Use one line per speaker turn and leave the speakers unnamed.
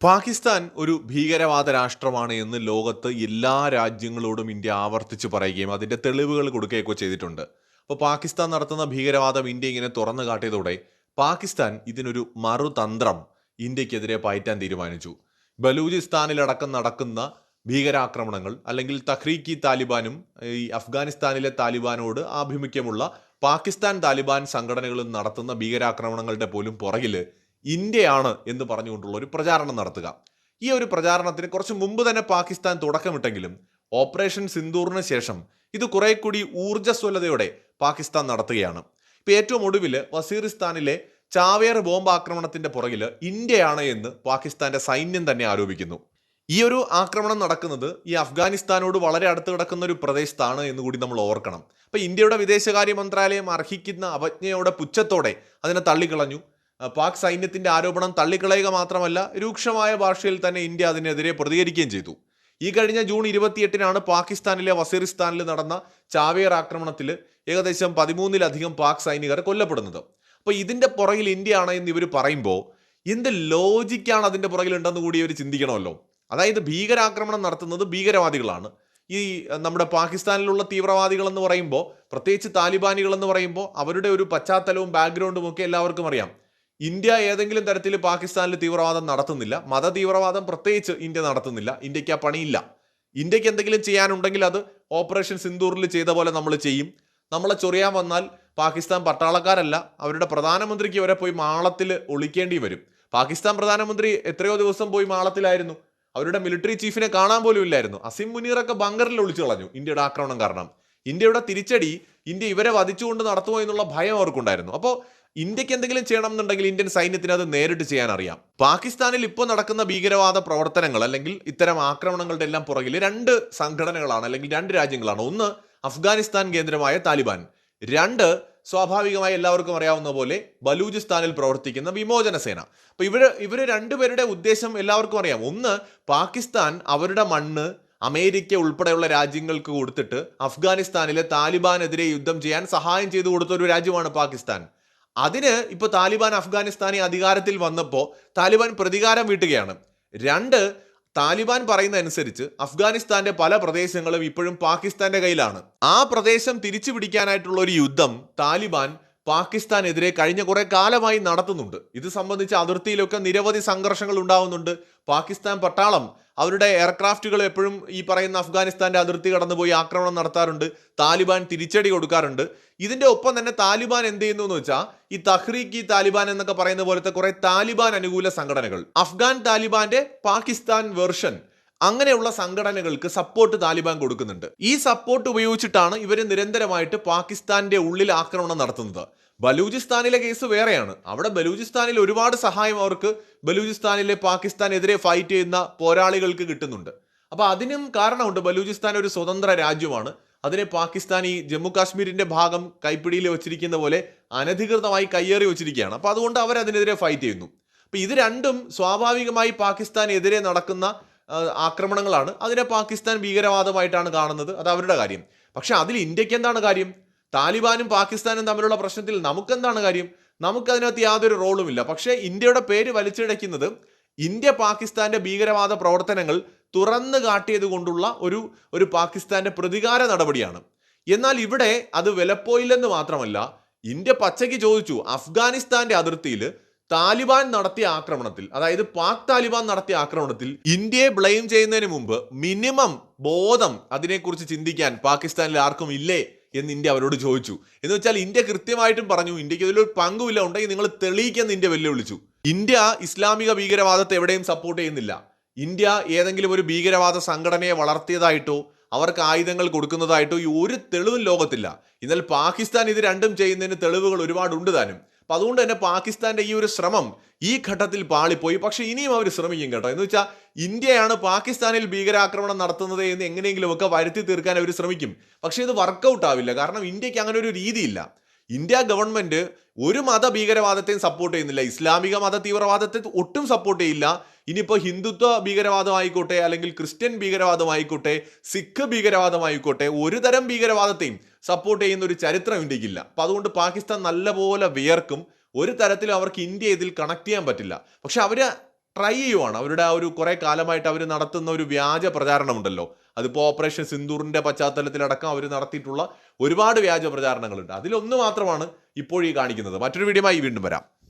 പാകിസ്ഥാൻ ഒരു ഭീകരവാദ രാഷ്ട്രമാണ് എന്ന് ലോകത്ത് എല്ലാ രാജ്യങ്ങളോടും ഇന്ത്യ ആവർത്തിച്ച് പറയുകയും അതിൻ്റെ തെളിവുകൾ കൊടുക്കുകയൊക്കെ ചെയ്തിട്ടുണ്ട്. അപ്പോൾ പാകിസ്ഥാൻ നടത്തുന്ന ഭീകരവാദം ഇന്ത്യ ഇങ്ങനെ തുറന്നു കാട്ടിയതോടെ പാകിസ്ഥാൻ ഇതിനൊരു മറുതന്ത്രം ഇന്ത്യക്കെതിരെ പയറ്റാൻ തീരുമാനിച്ചു. ബലൂചിസ്ഥാനിലടക്കം നടക്കുന്ന ഭീകരാക്രമണങ്ങൾ അല്ലെങ്കിൽ തഹ്രീക്ക് താലിബാനും ഈ അഫ്ഗാനിസ്ഥാനിലെ താലിബാനോട് ആഭിമുഖ്യമുള്ള പാകിസ്ഥാൻ താലിബാൻ സംഘടനകളും നടത്തുന്ന ഭീകരാക്രമണങ്ങളുടെ പോലും പുറകിൽ ഇന്ത്യയാണ് എന്ന് പറഞ്ഞുകൊണ്ടുള്ള ഒരു പ്രചാരണം നടത്തുക. ഈ ഒരു പ്രചാരണത്തിന് കുറച്ച് മുമ്പ് തന്നെ പാകിസ്ഥാൻ തുടക്കമിട്ടെങ്കിലും ഓപ്പറേഷൻ സിന്ദൂറിന് ശേഷം ഇത് കുറെ കൂടി ഊർജ്ജസ്വലതയോടെ പാകിസ്ഥാൻ നടത്തുകയാണ്. ഇപ്പൊ ഏറ്റവും ഒടുവിൽ വസീറിസ്ഥാനിലെ ചാവേർ ബോംബ് ആക്രമണത്തിന്റെ പുറകിൽ ഇന്ത്യയാണ് എന്ന് പാകിസ്ഥാന്റെ സൈന്യം തന്നെ ആരോപിക്കുന്നു. ഈ ഒരു ആക്രമണം നടക്കുന്നത് ഈ അഫ്ഗാനിസ്ഥാനോട് വളരെ അടുത്ത് കിടക്കുന്ന ഒരു പ്രദേശത്താണ് എന്ന് കൂടി നമ്മൾ ഓർക്കണം. അപ്പൊ ഇന്ത്യയുടെ വിദേശകാര്യ മന്ത്രാലയം അർഹിക്കുന്ന അവജ്ഞയോടെ പുച്ഛത്തോടെ അതിനെ തള്ളിക്കളഞ്ഞു. പാക് സൈന്യത്തിന്റെ ആരോപണം തള്ളിക്കളയുക മാത്രമല്ല, രൂക്ഷമായ ഭാഷയിൽ തന്നെ ഇന്ത്യ അതിനെതിരെ പ്രതികരിക്കുകയും ചെയ്തു. ഈ കഴിഞ്ഞ ജൂൺ 28-നാണ് പാകിസ്ഥാനിലെ വസീറിസ്ഥാനിൽ നടന്ന ചാവേർ ആക്രമണത്തിൽ ഏകദേശം 13-ലധികം പാക് സൈനികർ കൊല്ലപ്പെടുന്നത്. അപ്പോൾ ഇതിന്റെ പുറകിൽ ഇന്ത്യയാണ് എന്ന് ഇവർ പറയുമ്പോൾ എന്ത് ലോജിക്കാണ് അതിന്റെ പുറകിലുണ്ടെന്ന് കൂടി ഇവർ ചിന്തിക്കണമല്ലോ. അതായത് ഭീകരാക്രമണം നടത്തുന്നത് ഭീകരവാദികളാണ്. ഈ നമ്മുടെ പാകിസ്ഥാനിലുള്ള തീവ്രവാദികൾ എന്ന് പറയുമ്പോൾ, പ്രത്യേകിച്ച് താലിബാനികൾ എന്ന് പറയുമ്പോൾ അവരുടെ ഒരു പശ്ചാത്തലവും ബാക്ക്ഗ്രൗണ്ടും ഒക്കെ എല്ലാവർക്കും അറിയാം. ഇന്ത്യ ഏതെങ്കിലും തരത്തിൽ പാകിസ്ഥാനിൽ തീവ്രവാദം നടത്തുന്നില്ല, മത തീവ്രവാദം പ്രത്യേകിച്ച് ഇന്ത്യ നടത്തുന്നില്ല. ഇന്ത്യക്ക് ആ പണിയില്ല. ഇന്ത്യക്ക് എന്തെങ്കിലും ചെയ്യാനുണ്ടെങ്കിൽ അത് ഓപ്പറേഷൻ സിന്ദൂറിൽ ചെയ്ത പോലെ നമ്മൾ ചെയ്യും. നമ്മളെ ചൊറിയാൻ വന്നാൽ പാകിസ്ഥാൻ പട്ടാളക്കാരല്ല, അവരുടെ പ്രധാനമന്ത്രിക്ക് വരെ പോയി മാളത്തിൽ ഒളിക്കേണ്ടി വരും. പാകിസ്ഥാൻ പ്രധാനമന്ത്രി എത്രയോ ദിവസം പോയി മാളത്തിലായിരുന്നു. അവരുടെ മിലിറ്ററി ചീഫിനെ കാണാൻ പോലും ഇല്ലായിരുന്നു. അസിം മുനീറൊക്കെ ബങ്കറിൽ ഒളിച്ചു കളഞ്ഞു ഇന്ത്യയുടെ ആക്രമണം കാരണം. ഇന്ത്യയുടെ തിരിച്ചടി ഇന്ത്യ ഇവരെ വധിച്ചുകൊണ്ട് നടത്തുമോ എന്നുള്ള ഭയം അവർക്കുണ്ടായിരുന്നു. അപ്പോൾ ഇന്ത്യക്ക് എന്തെങ്കിലും ചെയ്യണം എന്നുണ്ടെങ്കിൽ ഇന്ത്യൻ സൈന്യത്തിന് അത് നേരിട്ട് ചെയ്യാൻ അറിയാം. പാകിസ്ഥാനിൽ ഇപ്പോൾ നടക്കുന്ന ഭീകരവാദ പ്രവർത്തനങ്ങൾ അല്ലെങ്കിൽ ഇത്തരം ആക്രമണങ്ങളുടെ എല്ലാം പുറകിൽ രണ്ട് സംഘടനകളാണ് അല്ലെങ്കിൽ രണ്ട് രാജ്യങ്ങളാണ്. ഒന്ന് അഫ്ഗാനിസ്ഥാൻ കേന്ദ്രമായ താലിബാൻ, രണ്ട് സ്വാഭാവികമായി എല്ലാവർക്കും അറിയാവുന്ന പോലെ ബലൂചിസ്ഥാനിൽ പ്രവർത്തിക്കുന്ന വിമോചന സേന. അപ്പൊ ഇവര് രണ്ടുപേരുടെ ഉദ്ദേശം എല്ലാവർക്കും അറിയാം. ഒന്ന്, പാകിസ്ഥാൻ അവരുടെ മണ്ണ് അമേരിക്ക ഉൾപ്പെടെയുള്ള രാജ്യങ്ങൾക്ക് കൊടുത്തിട്ട് അഫ്ഗാനിസ്ഥാനിലെ താലിബാനെതിരെ യുദ്ധം ചെയ്യാൻ സഹായം ചെയ്തു കൊടുത്ത ഒരു രാജ്യമാണ് പാകിസ്ഥാൻ. അതിന് ഇപ്പൊ താലിബാൻ അഫ്ഗാനിസ്ഥാനി അധികാരത്തിൽ വന്നപ്പോൾ താലിബാൻ പ്രതികാരം വീട്ടുകയാണ്. രണ്ട്, താലിബാൻ പറയുന്ന അനുസരിച്ച് അഫ്ഗാനിസ്ഥാന്റെ പല പ്രദേശങ്ങളും ഇപ്പോഴും പാകിസ്ഥാന്റെ കയ്യിലാണ്. ആ പ്രദേശം തിരിച്ചു പിടിക്കാനായിട്ടുള്ള ഒരു യുദ്ധം താലിബാൻ പാകിസ്ഥാനെതിരെ കഴിഞ്ഞ കുറെ കാലമായി നടത്തുന്നുണ്ട്. ഇത് സംബന്ധിച്ച് അതിർത്തിയിലൊക്കെ നിരവധി സംഘർഷങ്ങൾ ഉണ്ടാവുന്നുണ്ട്. പാകിസ്ഥാൻ പട്ടാളം അവരുടെ എയർക്രാഫ്റ്റുകൾ എപ്പോഴും ഈ പറയുന്ന അഫ്ഗാനിസ്ഥാന്റെ അതിർത്തി കടന്നുപോയി ആക്രമണം നടത്താറുണ്ട്. താലിബാൻ തിരിച്ചടി കൊടുക്കാറുണ്ട്. ഇതിന്റെ ഒപ്പം തന്നെ താലിബാൻ എന്ത് ചെയ്യുന്നു എന്ന് വെച്ചാൽ ഈ തഹ്രീക്ക് താലിബാൻ എന്നൊക്കെ പറയുന്ന പോലത്തെ കുറെ താലിബാൻ അനുകൂല സംഘടനകൾ, അഫ്ഗാൻ താലിബാന്റെ പാകിസ്ഥാൻ വെർഷൻ, അങ്ങനെയുള്ള സംഘടനകൾക്ക് സപ്പോർട്ട് താലിബാൻ കൊടുക്കുന്നുണ്ട്. ഈ സപ്പോർട്ട് ഉപയോഗിച്ചിട്ടാണ് ഇവര് നിരന്തരമായിട്ട് പാകിസ്ഥാന്റെ ഉള്ളിൽ ആക്രമണം നടത്തുന്നത്. ബലൂചിസ്ഥാനിലെ കേസ് വേറെയാണ്. അവിടെ ബലൂചിസ്ഥാനിൽ ഒരുപാട് സഹായം അവർക്ക് ബലൂചിസ്ഥാനിലെ പാകിസ്ഥാനെതിരെ ഫൈറ്റ് ചെയ്യുന്ന പോരാളികൾക്ക് കിട്ടുന്നുണ്ട്. അപ്പൊ അതിനും കാരണമുണ്ട്. ബലൂചിസ്ഥാൻ ഒരു സ്വതന്ത്ര രാജ്യമാണ്. അതിനെ പാകിസ്ഥാൻ ഈ ജമ്മു കാശ്മീരിന്റെ ഭാഗം കൈപ്പിടിയിൽ വെച്ചിരിക്കുന്ന പോലെ അനധികൃതമായി കയ്യേറി വെച്ചിരിക്കുകയാണ്. അപ്പൊ അതുകൊണ്ട് അവർ അതിനെതിരെ ഫൈറ്റ് ചെയ്യുന്നു. അപ്പൊ ഇത് രണ്ടും സ്വാഭാവികമായി പാകിസ്ഥാനെതിരെ നടക്കുന്ന ആക്രമണങ്ങളാണ്. അതിനെ പാകിസ്ഥാൻ ഭീകരവാദമായിട്ടാണ് കാണുന്നത്. അത് അവരുടെ കാര്യം. പക്ഷെ അതിൽ ഇന്ത്യക്ക് എന്താണ് കാര്യം? താലിബാനും പാകിസ്ഥാനും തമ്മിലുള്ള പ്രശ്നത്തിൽ നമുക്കെന്താണ് കാര്യം? നമുക്കതിനകത്ത് യാതൊരു റോളുമില്ല. പക്ഷേ ഇന്ത്യയുടെ പേര് വലിച്ചിഴയ്ക്കുന്നത് ഇന്ത്യ പാകിസ്ഥാന്റെ ഭീകരവാദ പ്രവർത്തനങ്ങൾ തുറന്നു കാട്ടിയത് കൊണ്ടുള്ള ഒരു പാകിസ്ഥാന്റെ പ്രതികാര നടപടിയാണ്. എന്നാൽ ഇവിടെ അത് വിലപ്പോയില്ലെന്ന് മാത്രമല്ല, ഇന്ത്യ പച്ചയ്ക്ക് ചോദിച്ചു, അഫ്ഗാനിസ്ഥാന്റെ അതിർത്തിയിൽ താലിബാൻ നടത്തിയ ആക്രമണത്തിൽ, അതായത് പാക് താലിബാൻ നടത്തിയ ആക്രമണത്തിൽ ഇന്ത്യയെ ബ്ലെയിം ചെയ്യുന്നതിന് മുമ്പ് മിനിമം ബോധം അതിനെക്കുറിച്ച് ചിന്തിക്കാൻ പാകിസ്ഥാനിൽ ആർക്കും ഇല്ലേ എന്ന് ഇന്ത്യ അവരോട് ചോദിച്ചു. എന്ന് വെച്ചാൽ ഇന്ത്യ കൃത്യമായിട്ടും പറഞ്ഞു, ഇന്ത്യക്ക് ഇതിലൊരു പങ്കുമില്ല, ഉണ്ടെങ്കിൽ നിങ്ങൾ തെളിയിക്കെന്ന് ഇന്ത്യ വെല്ലുവിളിച്ചു. ഇന്ത്യ ഇസ്ലാമിക ഭീകരവാദത്തെ എവിടെയും സപ്പോർട്ട് ചെയ്യുന്നില്ല. ഇന്ത്യ ഏതെങ്കിലും ഒരു ഭീകരവാദ സംഘടനയെ വളർത്തിയതായിട്ടോ അവർക്ക് ആയുധങ്ങൾ കൊടുക്കുന്നതായിട്ടോ ഈ ഒരു തെളിവും ലോകത്തില്ല. എന്നാൽ പാകിസ്ഥാൻ ഇത് രണ്ടും ചെയ്യുന്നതിന് തെളിവുകൾ ഒരുപാടുണ്ട് താനും. അപ്പൊ അതുകൊണ്ട് തന്നെ പാകിസ്ഥാന്റെ ഈ ഒരു ശ്രമം ഈ ഘട്ടത്തിൽ പാളിപ്പോയി. പക്ഷെ ഇനിയും അവർ ശ്രമിക്കും കേട്ടോ. എന്ന് വെച്ചാൽ ഇന്ത്യയാണ് പാകിസ്ഥാനിൽ ഭീകരാക്രമണം നടത്തുന്നത് എന്ന് എങ്ങനെയെങ്കിലുമൊക്കെ വരുത്തി തീർക്കാൻ അവർ ശ്രമിക്കും. പക്ഷെ ഇത് വർക്കൗട്ട് ആവില്ല. കാരണം ഇന്ത്യക്ക് അങ്ങനെ ഒരു രീതിയില്ല. ഇന്ത്യ ഗവൺമെന്റ് ഒരു മത ഭീകരവാദത്തെയും സപ്പോർട്ട് ചെയ്യുന്നില്ല. ഇസ്ലാമിക മത തീവ്രവാദത്തെ ഒട്ടും സപ്പോർട്ട് ചെയ്യില്ല. ഇനിയിപ്പോൾ ഹിന്ദുത്വ ഭീകരവാദമായിക്കോട്ടെ, അല്ലെങ്കിൽ ക്രിസ്ത്യൻ ഭീകരവാദമായിക്കോട്ടെ, സിഖ് ഭീകരവാദമായിക്കോട്ടെ, ഒരു തരം ഭീകരവാദത്തെയും സപ്പോർട്ട് ചെയ്യുന്ന ഒരു ചരിത്രം ഇന്ത്യക്കില്ല. അപ്പൊ അതുകൊണ്ട് പാകിസ്ഥാൻ നല്ലപോലെ വിയർക്കും. ഒരു തരത്തിലും അവർക്ക് ഇന്ത്യ ഇതിൽ കണക്ട് ചെയ്യാൻ പറ്റില്ല. പക്ഷെ അവര് ട്രൈ ചെയ്യുവാണ്. അവരുടെ ആ ഒരു കുറേ കാലമായിട്ട് അവർ നടത്തുന്ന ഒരു വ്യാജ പ്രചാരണമുണ്ടല്ലോ. അതിപ്പോൾ ഓപ്പറേഷൻ സിന്ദൂറിന്റെ പശ്ചാത്തലത്തിലടക്കം അവർ നടത്തിയിട്ടുള്ള ഒരുപാട് വ്യാജ പ്രചാരണങ്ങളുണ്ട്. അതിലൊന്ന് മാത്രമാണ് ഇപ്പോൾ ഈ കാണിക്കുന്നത്. മറ്റൊരു വീഡിയോയുമായി വീണ്ടും വരാം.